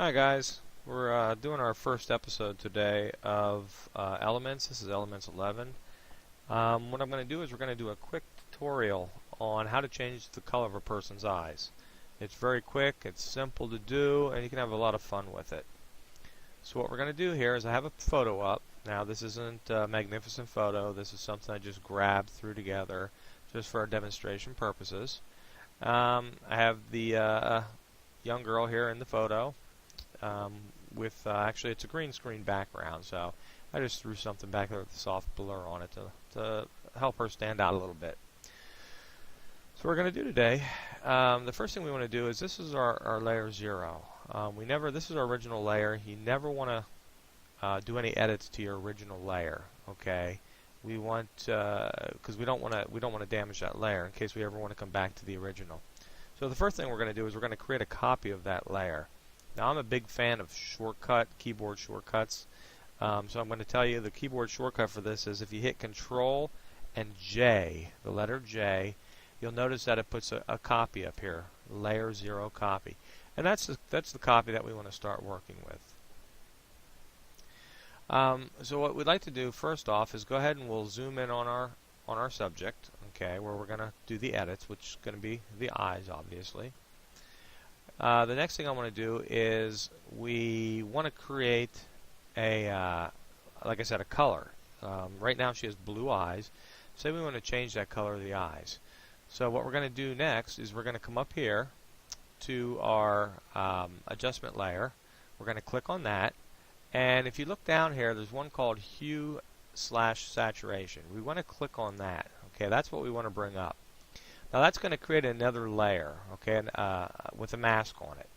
Hi guys, we're doing our first episode today of Elements. This is Elements 11. What I'm going to do is we're going to do a quick tutorial on how to change the color of a person's eyes. It's very quick, it's simple to do, and you can have a lot of fun with it. So what we're going to do here is I have a photo up. Now this isn't a magnificent photo, this is something I just grabbed threw together just for our demonstration purposes. I have the young girl here in the photo. Actually it's a green screen background, so I just threw something back there with a soft blur on it to help her stand out a little bit. So what we're going to do today, the first thing we want to do is this is our layer 0. This is our original layer. You never want to do any edits to your original layer, okay? We want because we don't want to damage that layer in case we ever want to come back to the original. So the first thing we're going to do is we're going to create a copy of that layer. Now I'm a big fan of keyboard shortcuts. So I'm going to tell you the keyboard shortcut for this is if you hit Control and J, the letter J, you'll notice that it puts a copy up here, layer 0 copy. And that's the copy that we want to start working with. So what we'd like to do first off is go ahead and we'll zoom in on our subject, okay, where we're going to do the edits, which is going to be the eyes, obviously. The next thing I want to do is we want to create like I said, a color. Right now she has blue eyes. Say we want to change that color of the eyes. So what we're going to do next is we're going to come up here to our adjustment layer. We're going to click on that. And if you look down here, there's one called Hue/Saturation. We want to click on that. Okay, that's what we want to bring up. Now that's going to create another layer, okay, with a mask on it.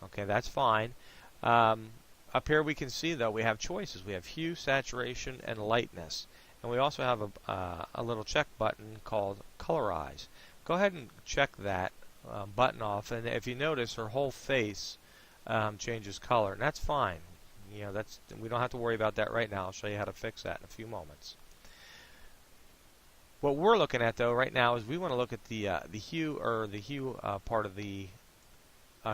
Okay, that's fine. Up here we can see though we have choices. We have hue, saturation, and lightness, and we also have a little check button called colorize. Go ahead and check that button off, and if you notice, her whole face changes color, and that's fine. You know, we don't have to worry about that right now. I'll show you how to fix that in a few moments. What we're looking at though right now is we want to look at the hue part of the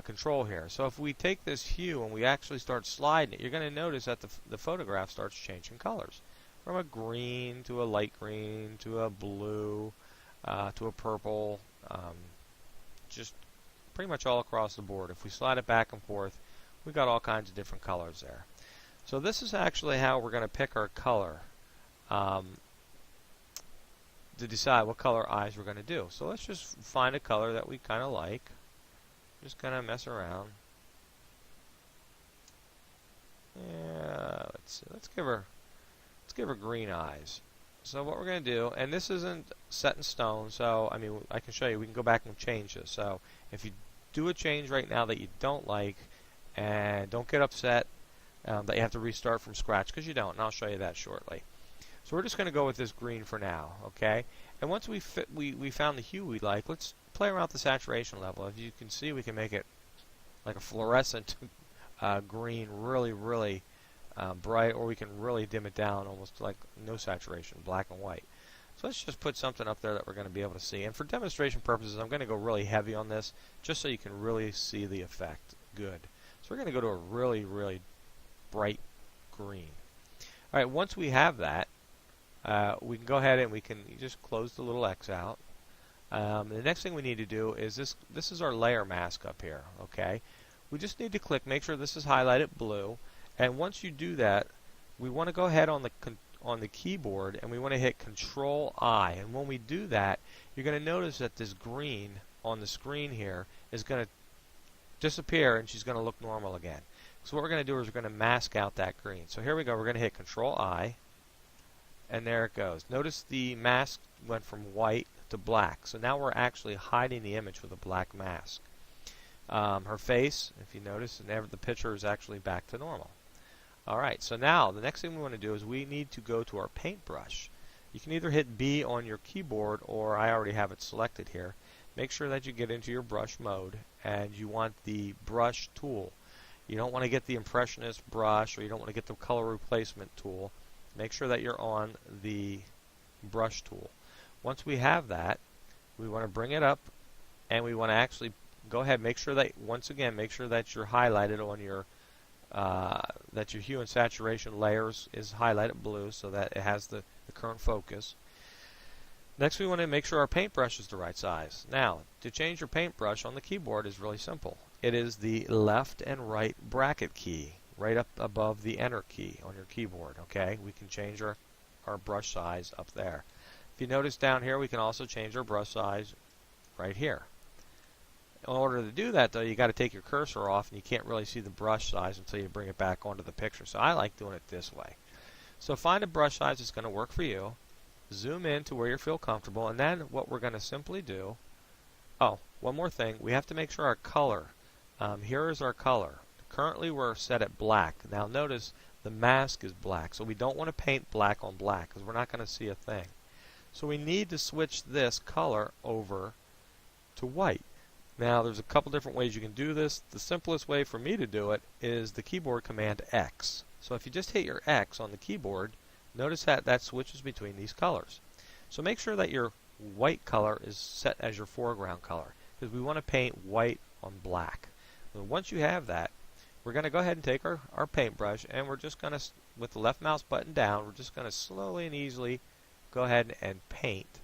control here. So if we take this hue and we actually start sliding it, you're going to notice that the photograph starts changing colors from a green to a light green to a blue to a purple, just pretty much all across the board. If we slide it back and forth, we've got all kinds of different colors there. So this is actually how we're going to pick our color. To decide what color eyes we're going to do. So let's just find a color that we kind of like. Just kind of mess around. Yeah, let's give her green eyes. So what we're going to do, and this isn't set in stone, so I mean I can show you. We can go back and change this. So if you do a change right now that you don't like, and don't get upset that you have to restart from scratch, because you don't, and I'll show you that shortly. So we're just going to go with this green for now, okay? And once we found the hue we like, let's play around with the saturation level. As you can see, we can make it like a fluorescent green, really, really bright, or we can really dim it down almost like no saturation, black and white. So let's just put something up there that we're going to be able to see. And for demonstration purposes, I'm going to go really heavy on this, just so you can really see the effect good. So we're going to go to a really, really bright green. All right, once we have that, we can go ahead and we can just close the little X out. The next thing we need to do is this is our layer mask up here, okay? We just need to click, make sure this is highlighted blue, and once you do that, we want to go ahead on the keyboard and we want to hit Control I, and when we do that, you're going to notice that this green on the screen here is going to disappear and she's going to look normal again. So what we're going to do is we're going to mask out that green. So here we go, we're going to hit Control I. And there it goes. Notice the mask went from white to black. So now we're actually hiding the image with a black mask. Her face, if you notice, the picture is actually back to normal. Alright, so now the next thing we want to do is we need to go to our paintbrush. You can either hit B on your keyboard, or I already have it selected here. Make sure that you get into your brush mode and you want the brush tool. You don't want to get the impressionist brush, or you don't want to get the color replacement tool. Make sure that you're on the brush tool. Once we have that, we want to bring it up and we want to actually go ahead, make sure that, once again, make sure that you're highlighted on your, that your hue and saturation layers is highlighted blue so that it has the current focus. Next, we want to make sure our paintbrush is the right size. Now, to change your paintbrush on the keyboard is really simple. It is the left and right bracket key, right up above the enter key on your keyboard. Okay, we can change our brush size up there. If you notice down here, we can also change our brush size right here. In order to do that, though, you got to take your cursor off, and you can't really see the brush size until you bring it back onto the picture. So I like doing it this way. So find a brush size that's going to work for you. Zoom in to where you feel comfortable, and then what we're going to simply do, oh, one more thing, we have to make sure our color, here is our color. Currently we're set at black. Now notice the mask is black, so we don't want to paint black on black because we're not going to see a thing. So we need to switch this color over to white. Now there's a couple different ways you can do this. The simplest way for me to do it is the keyboard command X. So if you just hit your X on the keyboard, notice that switches between these colors. So make sure that your white color is set as your foreground color because we want to paint white on black. So once you have that, we're going to go ahead and take our paintbrush, and we're just going to, with the left mouse button down, we're just going to slowly and easily go ahead and paint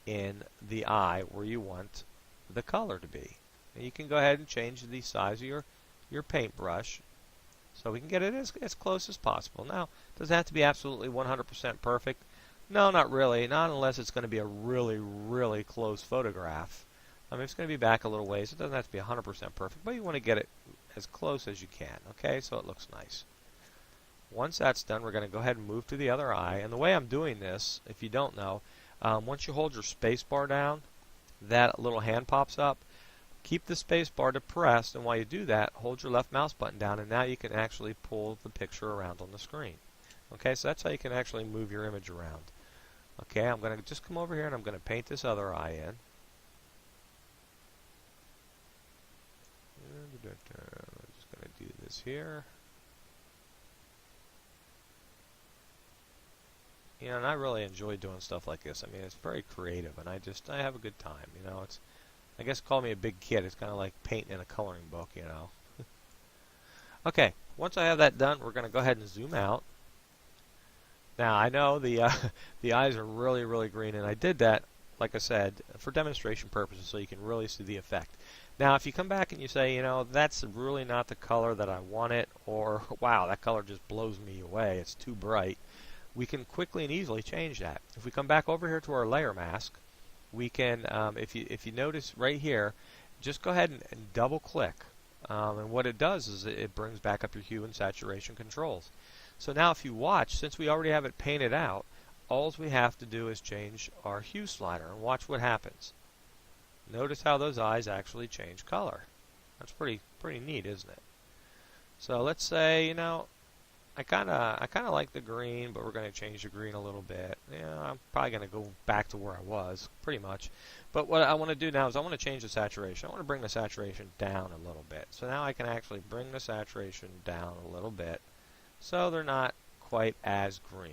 in the eye where you want the color to be. And you can go ahead and change the size of your paintbrush so we can get it as close as possible. Now, does it have to be absolutely 100% perfect? No, not really. Not unless it's going to be a really, really close photograph. I mean, it's going to be back a little ways. It doesn't have to be 100% perfect, but you want to get it as close as you can, okay, so it looks nice. Once that's done, we're going to go ahead and move to the other eye. And the way I'm doing this, if you don't know, once you hold your space bar down, that little hand pops up. Keep the space bar depressed, and while you do that, hold your left mouse button down, and now you can actually pull the picture around on the screen. Okay, so that's how you can actually move your image around. Okay, I'm going to just come over here and I'm going to paint this other eye in. I'm just going to do this here. You know, and I really enjoy doing stuff like this. I mean, it's very creative, and I have a good time. You know, it's, I guess, call me a big kid. It's kind of like painting in a coloring book, you know. Okay, once I have that done, we're going to go ahead and zoom out. Now, I know the eyes are really, really green, and I did that, like I said, for demonstration purposes, so you can really see the effect. Now, if you come back and you say, you know, that's really not the color that I wanted, or, wow, that color just blows me away, it's too bright, we can quickly and easily change that. If we come back over here to our layer mask, we can, if you notice right here, just go ahead and double click. And what it does is it brings back up your hue and saturation controls. So now if you watch, since we already have it painted out, all we have to do is change our hue slider and watch what happens. Notice how those eyes actually change color. That's pretty neat, isn't it? So let's say, you know, I kind of like the green, but we're going to change the green a little bit. Yeah, I'm probably going to go back to where I was, pretty much. But what I want to do now is I want to change the saturation. I want to bring the saturation down a little bit. So now I can actually bring the saturation down a little bit so they're not quite as green.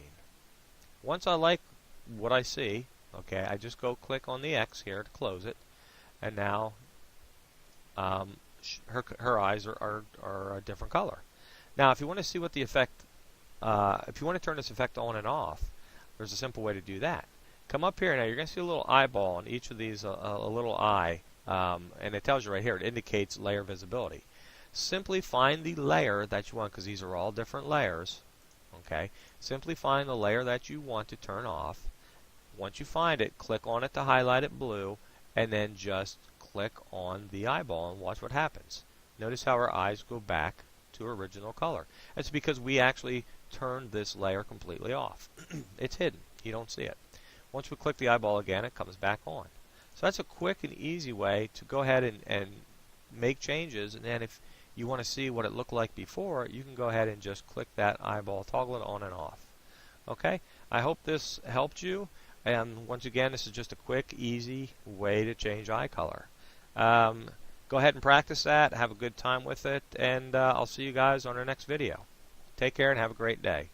Once I like what I see, okay, I just go click on the X here to close it, and now her eyes are a different color. Now, if you want to see what the effect, if you want to turn this effect on and off, there's a simple way to do that. Come up here now. You're going to see a little eyeball on each of these, a little eye, and it tells you right here. It indicates layer visibility. Simply find the layer that you want, because these are all different layers. Okay. Simply find the layer that you want to turn off. Once you find it, click on it to highlight it blue, and then just click on the eyeball and watch what happens. Notice how our eyes go back to original color. It's because we actually turned this layer completely off. It's hidden. You don't see it. Once we click the eyeball again, it comes back on. So that's a quick and easy way to go ahead and make changes, and then if you want to see what it looked like before, you can go ahead and just click that eyeball, toggle it on and off. Okay? I hope this helped you, and once again, this is just a quick, easy way to change eye color. Go ahead and practice that, have a good time with it, and I'll see you guys on our next video. Take care and have a great day.